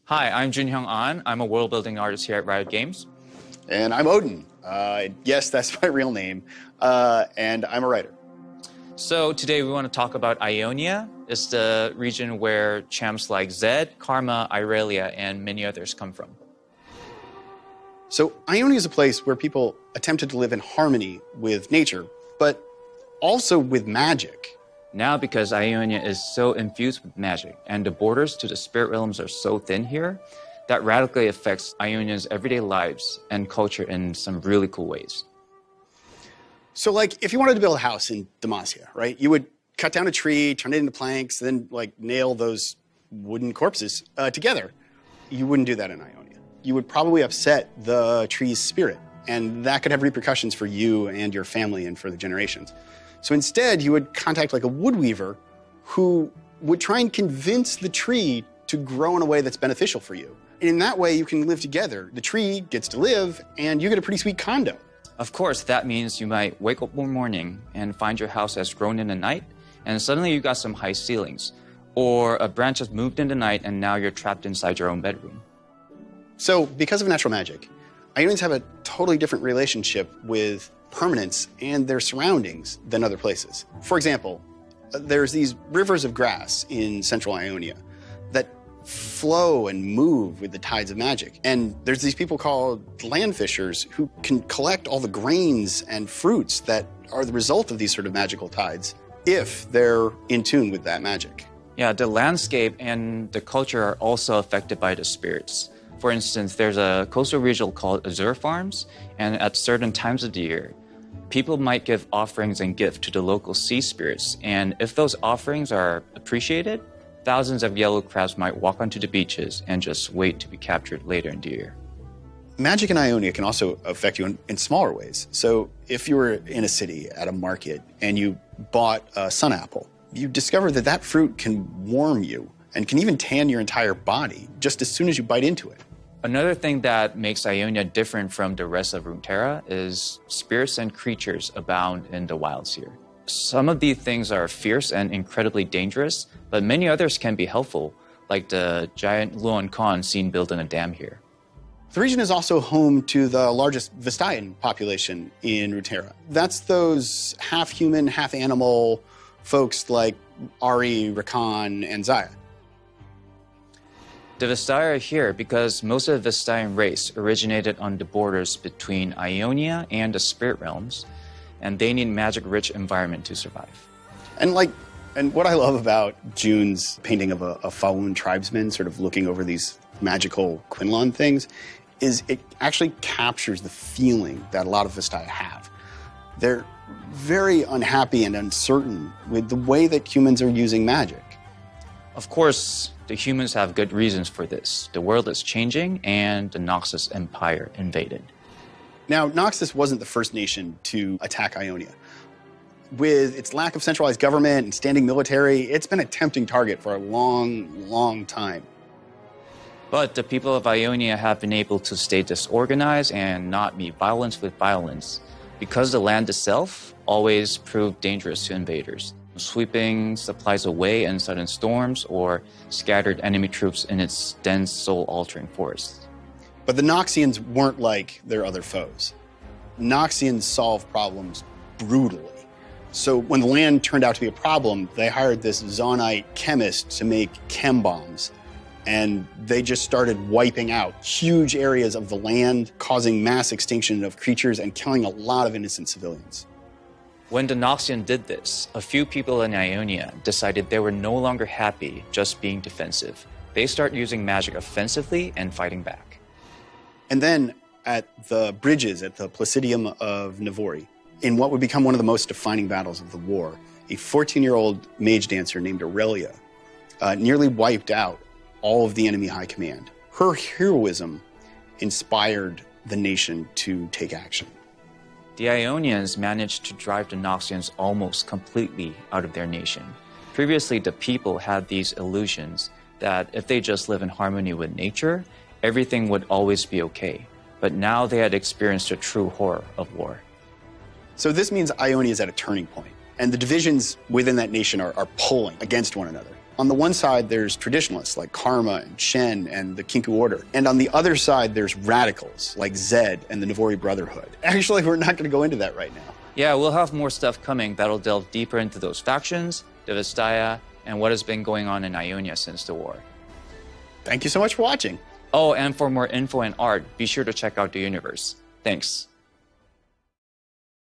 Hi, I'm Junhyung An. I'm a world-building artist here at Riot Games. And I'm Odin. Yes, that's my real name. And I'm a writer. So today we want to talk about Ionia. It's the region where champs like Zed, Karma, Irelia, and many others come from. So Ionia is a place where people attempted to live in harmony with nature, but also with magic. Now, because Ionia is so infused with magic and the borders to the spirit realms are so thin here, that radically affects Ionia's everyday lives and culture in some really cool ways. So like if you wanted to build a house in Demacia, right, you would cut down a tree, turn it into planks, then like nail those wooden corpses together. You wouldn't do that in Ionia. You would probably upset the tree's spirit, and that could have repercussions for you and your family and for the generations. So instead, you would contact like a woodweaver who would try and convince the tree to grow in a way that's beneficial for you. And in that way, you can live together. The tree gets to live, and you get a pretty sweet condo. Of course, that means you might wake up one morning and find your house has grown in the night, and suddenly you got some high ceilings. Or a branch has moved in the night, and now you're trapped inside your own bedroom. So because of natural magic, Ionians have a totally different relationship with permanence and their surroundings than other places. For example, there's these rivers of grass in central Ionia that flow and move with the tides of magic. And there's these people called land fishers who can collect all the grains and fruits that are the result of these sort of magical tides if they're in tune with that magic. Yeah, the landscape and the culture are also affected by the spirits. For instance, there's a coastal region called Azure Farms, and at certain times of the year, people might give offerings and gifts to the local sea spirits, and if those offerings are appreciated, thousands of yellow crabs might walk onto the beaches and just wait to be captured later in the year. Magic in Ionia can also affect you in smaller ways. So if you were in a city at a market and you bought a sun apple, you discover that that fruit can warm you and can even tan your entire body just as soon as you bite into it. Another thing that makes Ionia different from the rest of Runeterra is spirits and creatures abound in the wilds here. Some of these things are fierce and incredibly dangerous, but many others can be helpful, like the giant Luon Khan seen building a dam here. The region is also home to the largest Vistayan population in Runeterra. That's those half-human, half-animal folks like Ari, Rakan, and Zaya. The Vistaya are here because most of the Vistayan race originated on the borders between Ionia and the spirit realms, and they need magic-rich environment to survive. And what I love about June's painting of a Faun tribesman sort of looking over these magical Quinlan things is it actually captures the feeling that a lot of Vistaya have. They're very unhappy and uncertain with the way that humans are using magic. Of course, the humans have good reasons for this. The world is changing, and the Noxus Empire invaded. Now, Noxus wasn't the first nation to attack Ionia. With its lack of centralized government and standing military, it's been a tempting target for a long, long time. But the people of Ionia have been able to stay disorganized and not meet violence with violence, because the land itself always proved dangerous to invaders, sweeping supplies away in sudden storms or scattered enemy troops in its dense, soul-altering forests. But the Noxians weren't like their other foes. Noxians solve problems brutally. So when the land turned out to be a problem, they hired this Zonite chemist to make chem bombs. And they just started wiping out huge areas of the land, causing mass extinction of creatures and killing a lot of innocent civilians. When the Noxian did this, a few people in Ionia decided they were no longer happy just being defensive. They start using magic offensively and fighting back. And then at the bridges at the Placidium of Navori, in what would become one of the most defining battles of the war, a 14-year-old mage dancer named Aurelia nearly wiped out all of the enemy high command. Her heroism inspired the nation to take action. The Ionians managed to drive the Noxians almost completely out of their nation. Previously, the people had these illusions that if they just live in harmony with nature, everything would always be okay. But now they had experienced the true horror of war. So this means Ionia is at a turning point, and the divisions within that nation are pulling against one another. On the one side, there's traditionalists like Karma and Shen and the Kinku Order. And on the other side, there's radicals like Zed and the Navori Brotherhood. Actually, we're not going to go into that right now. Yeah, we'll have more stuff coming that'll delve deeper into those factions, the Vestaya, and what has been going on in Ionia since the war. Thank you so much for watching. Oh, and for more info and art, be sure to check out the universe. Thanks.